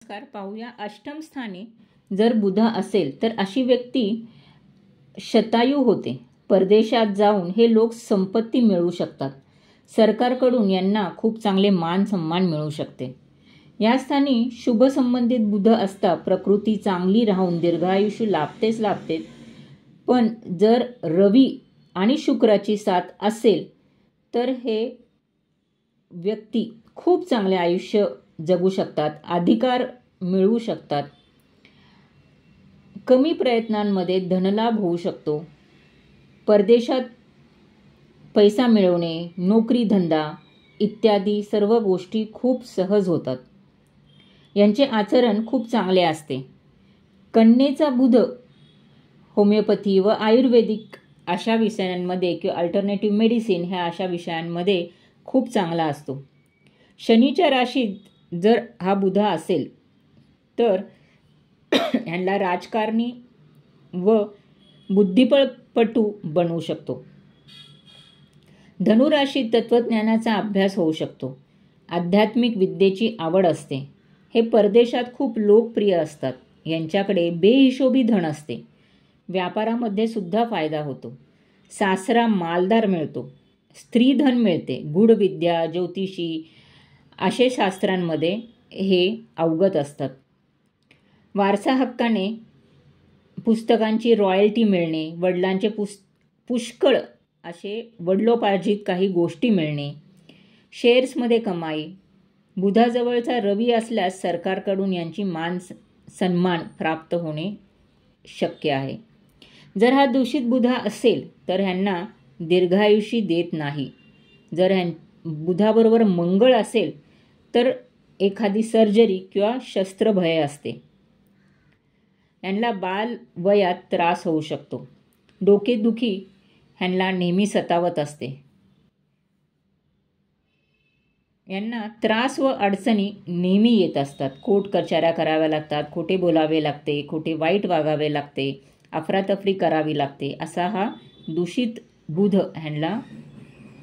नमस्कार. पाहूया अष्टम स्थानी जर बुध असेल तर अशी व्यक्ती शतायू होते. परदेशात जाऊन हे लोक संपत्ती मिळवू शकतात. सरकारकडून यांना खूप चांगले मान सन्मान मिळू शकते. या स्थानी शुभ संबंधित बुध असता प्रकृती चांगली राहून दीर्घायुष्य लाभतेच लाभते. पण जर रवी आणि शुक्राची साथ असेल तर हे व्यक्ती खूप चांगले आयुष्य जगू शकतात, अधिकार मिळवू शकतात. कमी प्रयत्नांमध्ये धनलाभ होऊ शकतो. परदेशात पैसा मिळवणे, नोकरी धंदा इत्यादी सर्व गोष्टी खूप सहज होतात. यांचे आचरण खूप चांगले असते. कन्येचा बुध होमिओपॅथी व आयुर्वेदिक अशा विषयांमध्ये किंवा अल्टरनेटिव्ह मेडिसिन ह्या अशा विषयांमध्ये खूप चांगला असतो. शनीच्या राशीत जर हा बुध असेल तर ह्यांना राजकारणी व बुद्धिबळपटू बनवू शकतो. धनुराशीत तत्वज्ञानाचा अभ्यास होऊ शकतो. आध्यात्मिक विद्येची आवड असते. हे परदेशात खूप लोकप्रिय असतात. यांच्याकडे बेहिशोबी धन असते. व्यापारामध्ये सुद्धा फायदा होतो. सासरा मालदार मिळतो. स्त्री धन मिळते. गूढ विद्या, ज्योतिषी असे शास्त्रांमध्ये हे अवगत असतात. वारसा हक्काने पुस्तकांची रॉयल्टी मिळणे, वडिलांचे पुष्कळ असे वडिलोपार्जित काही गोष्टी मिळणे, शेअर्समध्ये कमाई. बुधाजवळचा रवी असल्यास सरकारकडून यांची मान सन्मान प्राप्त होणे शक्य आहे. जर हा दूषित बुध असेल तर ह्यांना दीर्घायुष्य देत नाही. जर बुधाबरोबर मंगळ असेल तर एखादी सर्जरी किंवा शस्त्रभय असते. यांना बाल वयात त्रास होऊ शकतो. डोकेदुखी ह्यांना नेहमी सतावत असते. यांना त्रास व अडचणी नेहमी येत असतात. कोर्ट कचऱ्या कराव्या लागतात, खोटे बोलावे लागते, खोटे वाईट वागावे लागते, अफरातफरी करावी लागते. असा हा दूषित बुध ह्यांना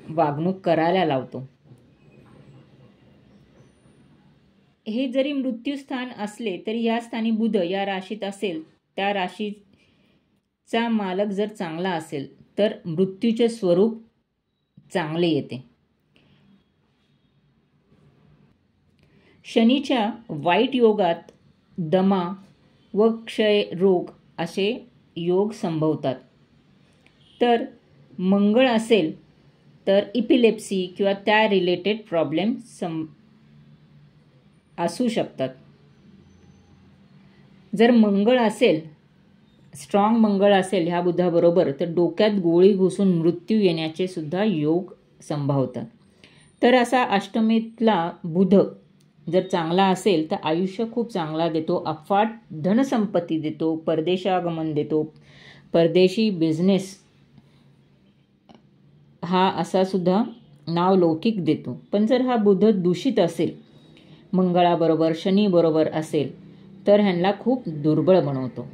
वागणूक करायला लावतो. हे जरी मृत्यूस्थान असले तरी या स्थानी बुध या राशीत असेल, त्या राशीचा मालक जर चांगला असेल तर मृत्यूचे स्वरूप चांगले येते. शनीच्या वाईट योगात दमा व क्षय रोग असे योग संभवतात. तर मंगळ असेल तर इपिलेप्सी किंवा त्या रिलेटेड प्रॉब्लेम असू शकतात. जर मंगळ असेल, स्ट्रॉंग मंगळ असेल ह्या बुधाबरोबर तर डोक्यात गोळी घुसून मृत्यू येण्याचे सुद्धा योग संभवतात. तर असा अष्टमीतला बुध जर चांगला असेल तर आयुष्य खूप चांगला देतो, अफाट धनसंपत्ती देतो, परदेशागमन देतो, परदेशी बिझनेस हा असा सुद्धा नावलौकिक देतो. पण जर हा बुध दूषित असेल, मंगळाबरोबर शनी बरोबर असेल तर ह्यांना खूप दुर्बळ बनवतो.